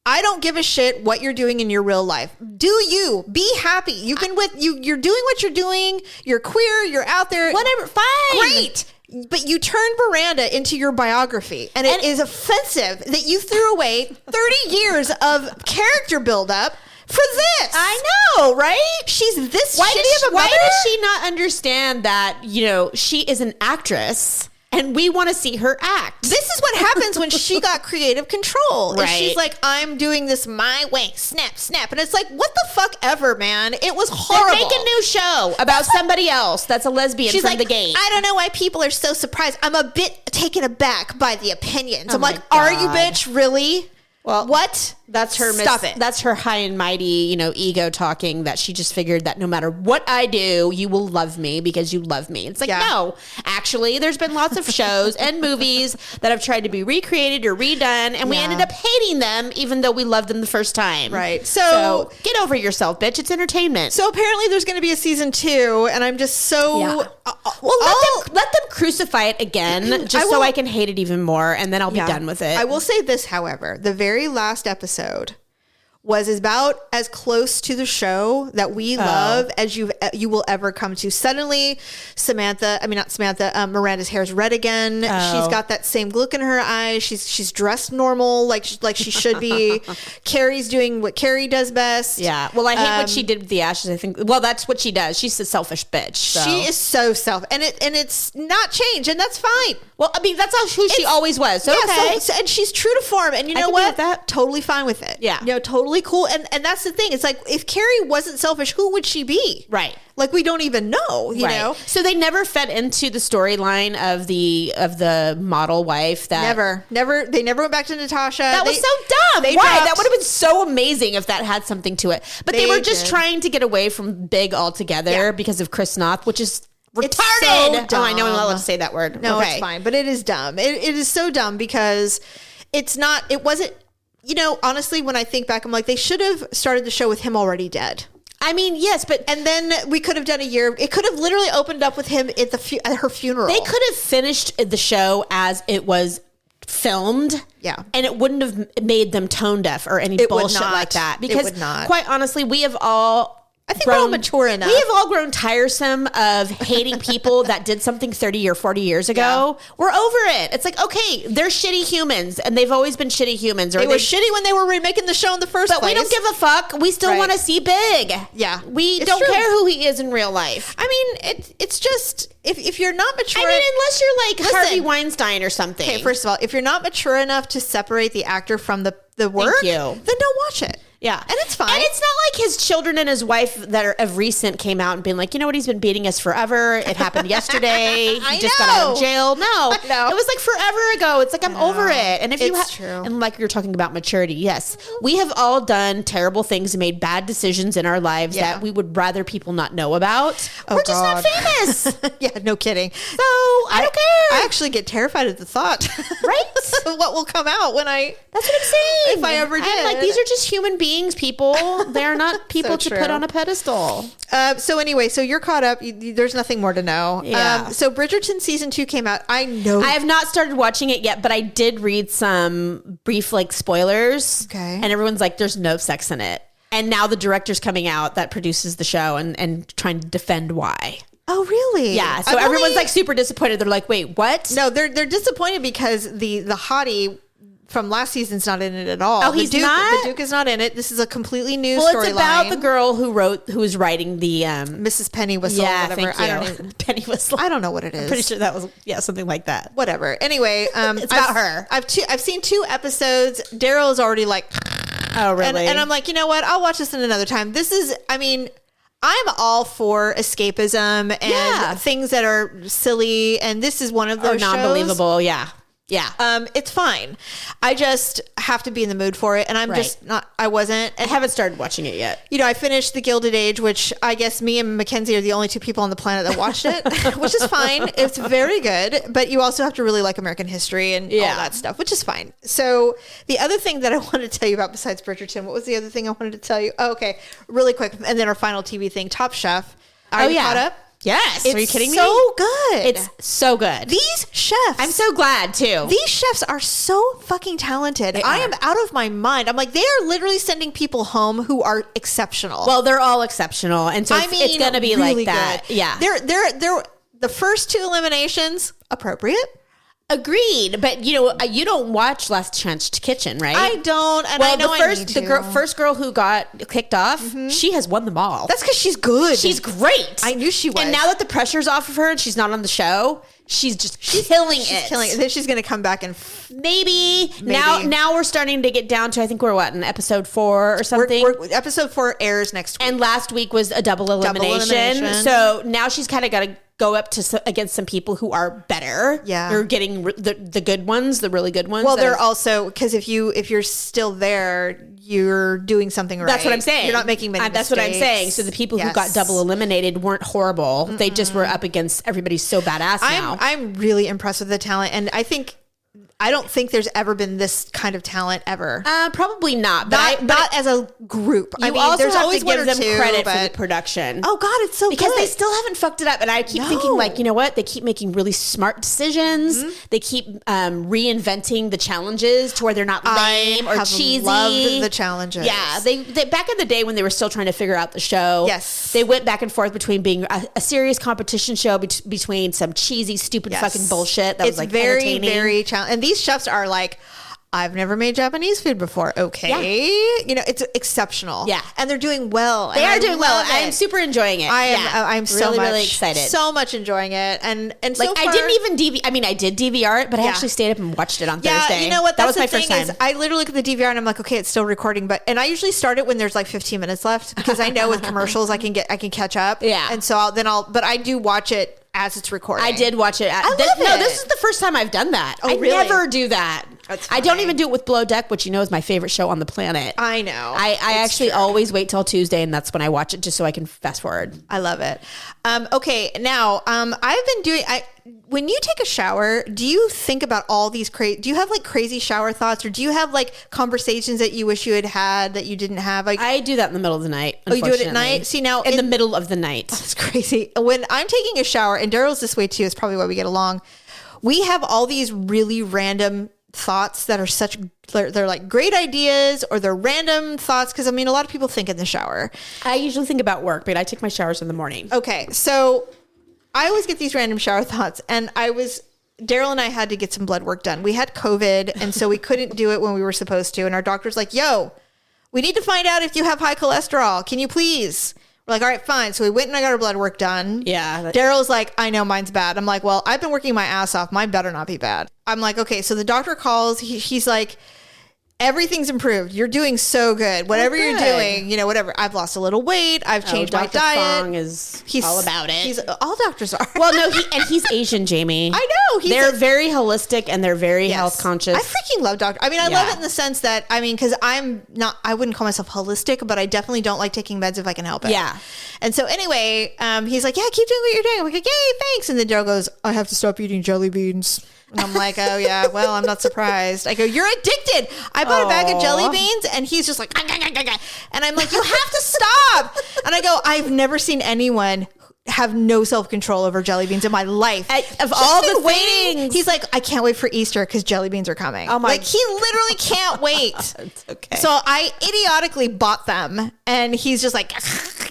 I don't give a shit what you're doing in your real life. Do you be happy? You've been with you. You're doing what you're doing. You're queer. You're out there. Whatever. Fine. Great. But you turned Miranda into your biography. And it is offensive that you threw away 30 years of character buildup for this. I know, right? She's this shitty of a mother. Why does she not understand that, she is an actress? And we want to see her act. This is what happens when she got creative control. Right. And she's like, I'm doing this my way. Snap, snap. And it's like, what the fuck ever, man? It was horrible. Then make a new show about somebody else that's a lesbian she's from like, the gate. I don't know why people are so surprised. I'm a bit taken aback by the opinions. I'm like, God. are you, bitch? Really? Well, what? That's her. Stop it. That's her high and mighty, ego talking. That she just figured that no matter what I do, you will love me because you love me. It's like, no, actually, there's been lots of shows and movies that have tried to be recreated or redone, and we ended up hating them, even though we loved them the first time. Right. So get over yourself, bitch. It's entertainment. So apparently, there's going to be a season 2, and I'm just so. Yeah. Let them crucify it again, just so I can hate it even more, and then I'll be done with it. I will say this, however, the very last episode was about as close to the show that we love as you will ever come to. Suddenly, Miranda's hair's red again. She's got that same look in her eyes. She's dressed normal, like she should be. Carrie's doing what Carrie does best. Yeah. Well, I hate what she did with the ashes. I think. Well, that's what she does. She's a selfish bitch. So. She is so and it's not changed, and that's fine. Well, I mean, that's who she always was. So, okay. So, and she's true to form, and you know what? Totally fine with it. Yeah. Totally cool. And that's the thing. It's like, if Carrie wasn't selfish, who would she be? Right. Like, we don't even know, you know? So they never fed into the storyline of the model wife. They never went back to Natasha. That was so dumb. Why? That would have been so amazing if that had something to it. But they were just trying to get away from Big altogether because of Chris Noth, which is retarded. So I know I'm not allowed to say that word. No, it's fine. But it is dumb. It is so dumb because it wasn't, honestly, when I think back, I'm like, they should have started the show with him already dead. I mean, yes, and then we could have done a year. It could have literally opened up with him at her funeral. They could have finished the show as it was filmed. Yeah. And it wouldn't have made them tone deaf or any bullshit like that. Because quite honestly, we have all... I think we're all mature enough. We have all grown tiresome of hating people that did something 30 or 40 years ago. Yeah. We're over it. It's like, okay, they're shitty humans, and they've always been shitty humans. Or they were shitty when they were remaking the show in the first place. But we don't give a fuck. We still want to see Big. Yeah. We don't care who he is in real life. I mean, it's just, if you're not mature... I mean, unless you're like Harvey Weinstein or something. Okay, first of all, if you're not mature enough to separate the actor from the work, then don't watch it. Yeah. And it's fine. And it's not like his children and his wife that are of recent came out and been like, you know what, he's been beating us forever. It happened yesterday. He just got out of jail. No. It was like forever ago. It's like, I'm over it. And if it's true. And like you're talking about maturity, yes. We have all done terrible things and made bad decisions in our lives that we would rather people not know about. We're just not famous. Yeah, no kidding. So I don't care. I actually get terrified at the thought. Right? What will come out when that's what I'm saying. If I ever did. I'm like, these are just human beings, people. They're not people to put on a pedestal. So anyway, so you're caught up. There's nothing more to know. Yeah. So Bridgerton season 2 came out. I have not started watching it yet, but I did read some brief spoilers. Okay. And everyone's like, there's no sex in it. And now the director's coming out that produces the show and trying to defend why. Oh, really? Yeah. So everyone's like super disappointed. They're like, wait, what? No, they're disappointed because the hottie from last season's not in it at all. Oh, he's not? The Duke is not in it. This is a completely new storyline. Well, it's about the girl who was writing the Mrs. Penny Whistle. Yeah, whatever. Thank you. I don't even, Penny Whistle. I don't know what it is. I'm pretty sure that was something like that. Whatever. Anyway, it's about her. I've seen 2 episodes. Daryl is already like, oh really? And I'm like, you know what? I'll watch this in another time. This is, I mean, I'm all for escapism and things that are silly, and this is one of those non-believable. Yeah. It's fine. I just have to be in the mood for it, and I'm just not. I wasn't. I haven't started watching it yet. I finished The Gilded Age, which I guess me and Mackenzie are the only 2 people on the planet that watched it, which is fine. It's very good, but you also have to really like American history and all that stuff, which is fine. So the other thing that I wanted to tell you about besides Bridgerton, what was the other thing I wanted to tell you? Oh, okay, really quick, and then our final TV thing, Top Chef. Are you caught up? Yes. Are you kidding me? So good. It's so good. These chefs. I'm so glad too. These chefs are so fucking talented. I am out of my mind. I'm like, they are literally sending people home who are exceptional. Well, they're all exceptional. And so it's going to be really like that. Good. Yeah. They're the first 2 eliminations, appropriate. Agreed, but you don't watch Last Chance Kitchen, right? I don't. And I know the first girl who got kicked off, she has won them all. That's because she's good. She's great. I knew she was. And now that the pressure's off of her and she's not on the show, she's killing it. Killing it. Then she's going to come back and maybe. Now we're starting to get down to, I think we're in episode 4 or something. Episode 4 airs next week. And last week was a double elimination. So now she's kind of got to go up against some people who are better. Yeah. They're getting the good ones, the really good ones. Well, they're also, because if you're still there, you're doing something right. That's what I'm saying. You're not making many mistakes. That's what I'm saying. So the people who got double eliminated weren't horrible. They just were up against everybody's so badass now. I'm really impressed with the talent. And I think I don't think there's ever been this kind of talent ever. Probably not. But not as a group. You also there's always to give them credit for the production. Oh God, it's so because good. they still haven't fucked it up. And I keep thinking, like, you know what? They keep making really smart decisions. They keep reinventing the challenges to where they're not lame or cheesy. Loved the challenges. Yeah, they back in the day when they were still trying to figure out the show. Yes, they went back and forth between being a serious competition show between some cheesy, stupid fucking bullshit that was like very, entertaining. very challenging. And these chefs are like, I've never made Japanese food before. Okay. You know, it's exceptional. Yeah. And they're doing well. They are doing well. I'm super enjoying it. I'm really excited. So much enjoying it. And like, so far, I didn't even I did DVR it, but I actually stayed up and watched it on Thursday. You know what? That was my first time. I literally look at the DVR and I'm like, okay, it's still recording. And I usually start it when there's like 15 minutes left because I know with commercials I can catch up. Yeah. And so but I do watch it as it's recording. I did watch it. I love it. No, this is the first time I've done that. Oh, I really? never do that. I don't even do it with Below Deck, which you know is my favorite show on the planet. I know. I actually always wait till Tuesday, and that's when I watch it, just so I can fast forward. I love it. Okay, now I've been doing. When you take a shower, do you think about all these crazy? Do you have like crazy shower thoughts, or do you have like conversations that you wish you had that you didn't have? Like, I do that in the middle of the night. Oh, you do it at night? See, now in the middle of the night. That's crazy. When I'm taking a shower, and Daryl's this way too. It's probably why we get along. We have all these really random thoughts that are they're like great ideas, or they're random thoughts, because I mean a lot of people think in the shower. I usually think about work, but I take my showers in the morning. Okay, so I always get these random shower thoughts, and Daryl and I had to get some blood work done. We had COVID, and so we couldn't do it when we were supposed to, and our doctor's like, yo, we need to find out if you have high cholesterol. Can you please? We're like, all right, fine. So we went and I got our blood work done. Yeah. Daryl's like, I know mine's bad. I'm like, well, I've been working my ass off. Mine better not be bad. I'm like, okay. So the doctor calls. He's like, everything's improved. You're doing so good. Whatever you're doing, you know, whatever. I've lost a little weight. I've changed my diet. He's all about it. All doctors are. Well, no, he's Asian, Jamie. I know. They're very holistic and they're very health conscious. I freaking love doctors. I mean, I love it in the sense that, I mean, because I wouldn't call myself holistic, but I definitely don't like taking meds if I can help it. Yeah. And so anyway, he's like, yeah, keep doing what you're doing. I'm like, yay, thanks. And then Daryl goes, I have to stop eating jelly beans. And I'm like, oh yeah, well, I'm not surprised. I go, you're addicted. I bought a bag of jelly beans, and he's just like, and I'm like, you have to stop. And I go, I've never seen anyone have no self-control over jelly beans in my life. Of all the things. He's like, I can't wait for Easter because jelly beans are coming. Oh my! Like, he literally can't wait. It's okay. So I idiotically bought them, and he's just like,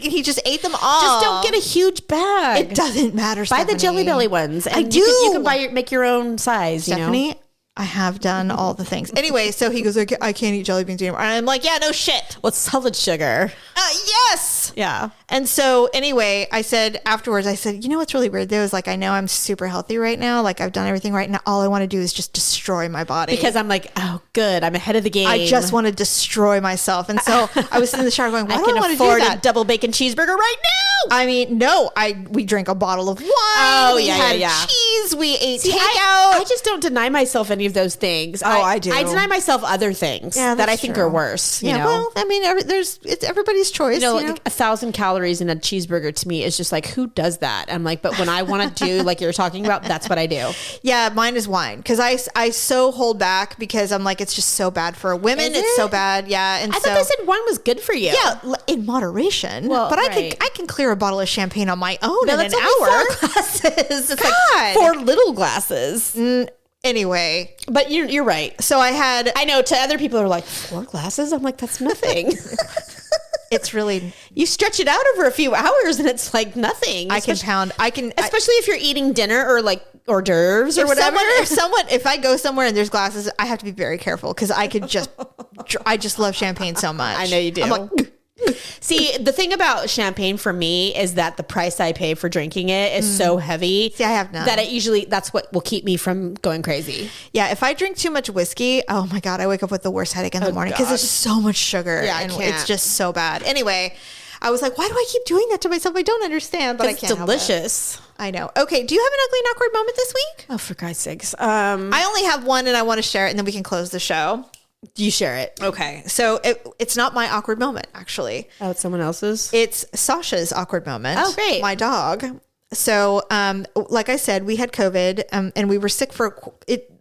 he just ate them all. Just don't get a huge bag. It doesn't matter, Buy the Jelly Belly ones. And you can make your own size, Stephanie, you know? I have done all the things. Anyway, so he goes, I can't eat jelly beans anymore. And I'm like, yeah, no shit. Well, it's solid sugar. Yes. Yeah. And so anyway, I said afterwards, you know what's really weird? There was like, I know I'm super healthy right now. Like, I've done everything right now. All I want to do is just destroy my body. Because I'm like, oh, good. I'm ahead of the game. I just want to destroy myself. And so I was in the shower going, why do I want to do that? A double bacon cheeseburger right now. I mean, no, we drank a bottle of wine. Oh, we had cheese. We ate takeout. I just don't deny myself any of those things. Oh, I do. I deny myself other things that I think are worse. You know? Well, I mean, it's everybody's choice. You know, like 1,000 calories in a cheeseburger to me is just like, who does that? I'm like, but when I want to do like you're talking about, that's what I do. Yeah, mine is wine because I so hold back because I'm like, it's just so bad for women. It's so bad. Yeah, and I thought they said wine was good for you. Yeah, in moderation. Well, but I can clear a bottle of champagne on my own in an hour. 4 glasses. It's God. like 4 little glasses. Anyway, but you're right. So I know to other people are like 4 glasses. I'm like, that's nothing. It's really, you stretch it out over a few hours and it's like nothing. Especially if you're eating dinner or like hors d'oeuvres or whatever. If I go somewhere and there's glasses, I have to be very careful because I just love champagne so much. I know you do. I'm like, see, the thing about champagne for me is that the price I pay for drinking it is so heavy. See, I have none. That's what will keep me from going crazy. Yeah, if I drink too much whiskey, oh my God, I wake up with the worst headache in the morning because there's so much sugar. Yeah, and it's just so bad. Anyway, I was like, why do I keep doing that to myself? I don't understand, but I can't. It's delicious. I know. Okay, do you have an ugly and awkward moment this week? Oh, for God's sakes. I only have one and I want to share it and then we can close the show. You share it. Okay. So it's not my awkward moment, actually. Oh, it's someone else's? It's Sasha's awkward moment. Oh, great. My dog. So, like I said, we had COVID and we were sick for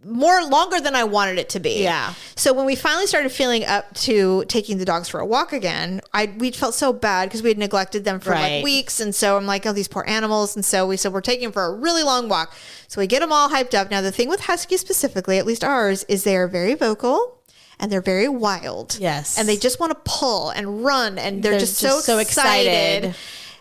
longer than I wanted it to be. Yeah. So when we finally started feeling up to taking the dogs for a walk again, we felt so bad because we had neglected them for like weeks. And so I'm like, oh, these poor animals. And so we said, we're taking them for a really long walk. So we get them all hyped up. Now, the thing with Huskies specifically, at least ours, is they are very vocal. And they're very wild. Yes. And they just want to pull and run. And they're just so excited.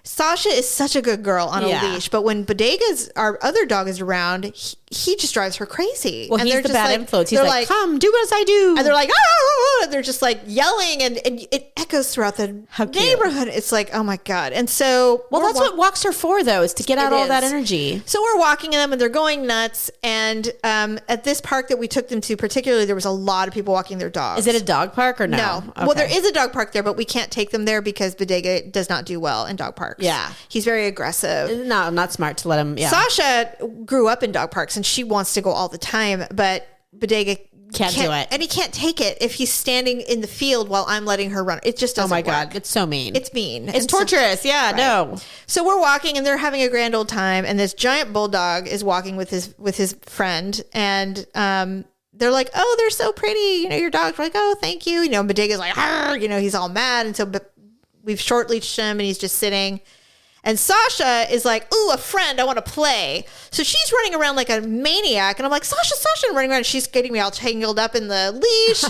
Sasha is such a good girl on a leash. But when Bodega's, our other dog, is around, he just drives her crazy. Well, and he's the bad influence. He's like, come, do as I do. And they're like, ah! And they're just like yelling. And it echoes throughout the neighborhood. It's like, oh my God. And so... Well, that's what walks are for, though, is to get out all that energy. So we're walking them and they're going nuts. And at this park that we took them to, particularly, there was a lot of people walking their dogs. Is it a dog park or no? No. Okay. Well, there is a dog park there, but we can't take them there because Bodega does not do well in dog parks. Yeah. He's very aggressive. No, not smart to let him. Yeah. Sasha grew up in dog parks and she wants to go all the time, but Bodega can't do it. And he can't take it if he's standing in the field while I'm letting her run. It just doesn't work. God. It's so mean. It's mean. It's torturous. No. So we're walking and they're having a grand old time. And this giant bulldog is walking with his friend. And, they're like, oh, they're so pretty. You know, your dog's like, oh, thank you. You know, Bodega's like, he's all mad. And so we've short leashed him and he's just sitting. And Sasha is like, ooh, a friend, I want to play. So she's running around like a maniac. And I'm like, Sasha, and running around. She's getting me all tangled up in the leash.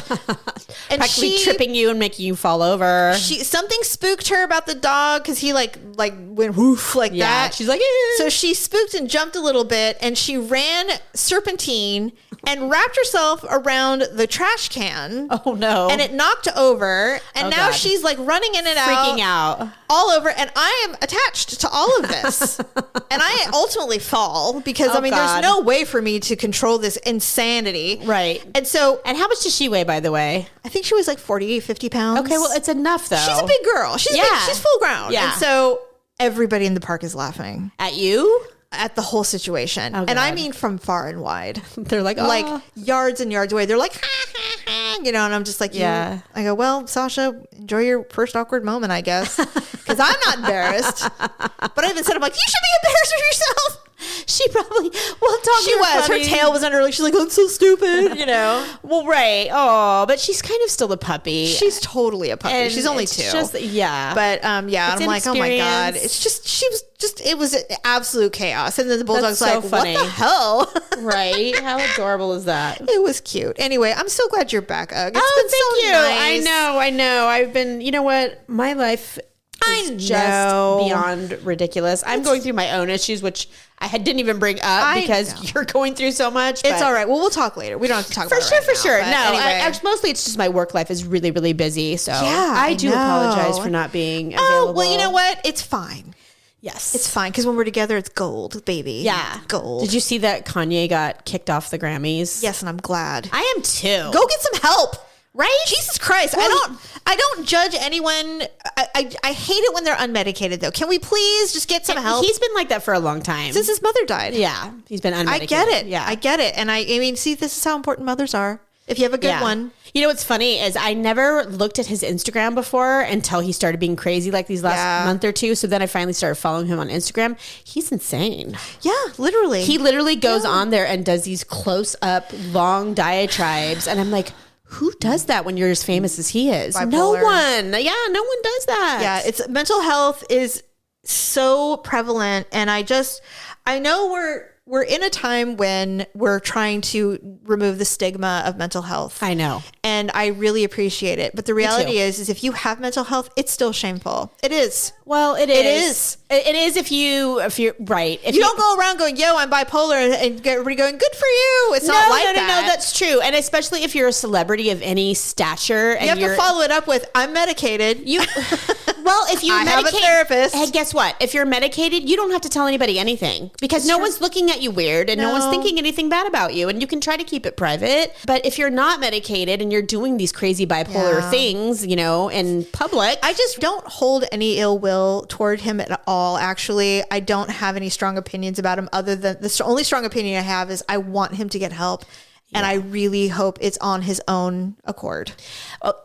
And practically tripping you and making you fall over. Something spooked her about the dog because he like went woof like that. She's like, So she spooked and jumped a little bit. And she ran serpentine and wrapped herself around the trash can. Oh, no. And it knocked over. And now she's like running in and freaking out. All over. And I am attached to all of this. And I ultimately fall because there's no way for me to control this insanity. Right. And so. And how much does she weigh, by the way? I think she was like 40, 50 pounds. Okay, well, it's enough though. She's a big girl. She's big, she's full grown. Yeah. And so everybody in the park is laughing. At you? At the whole situation. Oh, and I mean from far and wide. They're like, oh. Like yards and yards away. They're like, ha, ha, ha, and I'm just like, yeah. I go, well, Sasha, enjoy your first awkward moment, I guess. Because I'm not embarrassed. But I even said, I'm like, you should be embarrassed with yourself. She probably, she was. Funny. Her tail was under her. She's like, I'm so stupid, Well, right. Oh, but she's kind of still a puppy. She's totally a puppy. And she's only 2. But and I'm like, oh my God. It was absolute chaos. And then the bulldog's so like, funny. What the hell? Right. How adorable is that? It was cute. Anyway, I'm so glad you're back, Ugg. Thank you. Nice. I know. I've been, you know what? My life is just beyond ridiculous. I'm going through my own issues, which I didn't even bring up because you're going through so much. It's all right. Well, we'll talk later. We don't have to talk about it right for sure. Now, no, anyway. Mostly it's just my work life is really, really busy. So I do apologize for not being available. Oh, well, you know what? It's fine. Yes. It's fine because when we're together, it's gold, baby. Yeah. Gold. Did you see that Kanye got kicked off the Grammys? Yes, and I'm glad. I am too. Go get some help. Right? Jesus Christ. Well, I don't judge anyone. I hate it when they're unmedicated, though. Can we please just get some help? He's been like that for a long time. Since his mother died. Yeah. He's been unmedicated. I get it. Yeah. I get it. And I mean, see, this is how important mothers are. If you have a good one. You know what's funny is I never looked at his Instagram before until he started being crazy like these last month or two. So then I finally started following him on Instagram. He's insane. Yeah, literally. He literally goes on there and does these close up long diatribes. And I'm like, who does that when you're as famous as he is? Bipolar. No one. Yeah, no one does that. Yeah, it's mental health is so prevalent. And I know we're in a time when we're trying to remove the stigma of mental health. I know. And I really appreciate it. But the reality is if you have mental health, it's still shameful. It is. Well, it is. It is if you're right. If you don't go around going, yo, I'm bipolar and get everybody going, good for you. It's not like that. No, that's true. And especially if you're a celebrity of any stature. And you have to follow it up with, I'm medicated. Well, if you have a therapist. Hey, guess what? If you're medicated, you don't have to tell anybody anything because no one's looking at you weird and no one's thinking anything bad about you. And you can try to keep it private. But if you're not medicated and you're doing these crazy bipolar things, in public. I just don't hold any ill will toward him at all. Actually, I don't have any strong opinions about him other than the only strong opinion I have is I want him to get help. And I really hope it's on his own accord.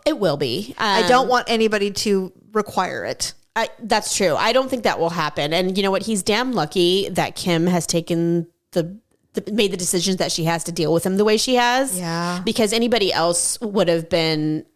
It will be. I don't want anybody to require it. That's true. I don't think that will happen. And you know what? He's damn lucky that Kim has taken made the decisions that she has to deal with him the way she has. Yeah. Because anybody else would have been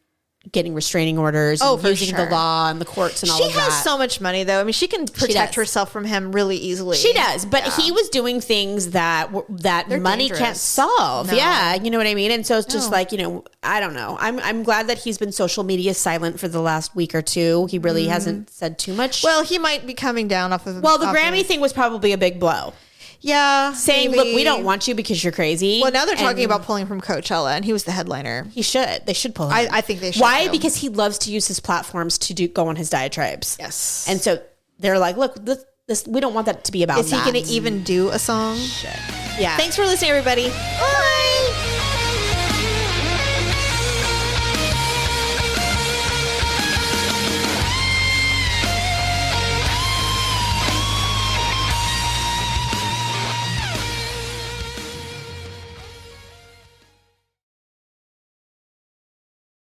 getting restraining orders and using the law and the courts and all of that. She has so much money, though. I mean, she can protect herself from him really easily. She does. But he was doing things that money can't solve. No. Yeah. You know what I mean? And so it's just like, I don't know. I'm glad that he's been social media silent for the last week or two. He really hasn't said too much. Well, he might be coming down off of... Well, the Grammy thing was probably a big blow. Yeah. Saying, maybe. Look, we don't want you because you're crazy. Well, now they're talking about pulling from Coachella, and he was the headliner. He should. They should pull him. I think they should. Why? Because he loves to use his platforms to go on his diatribes. Yes. And so they're like, look, this we don't want that to be about Is he going to even do a song? Shit. Yeah. Thanks for listening, everybody.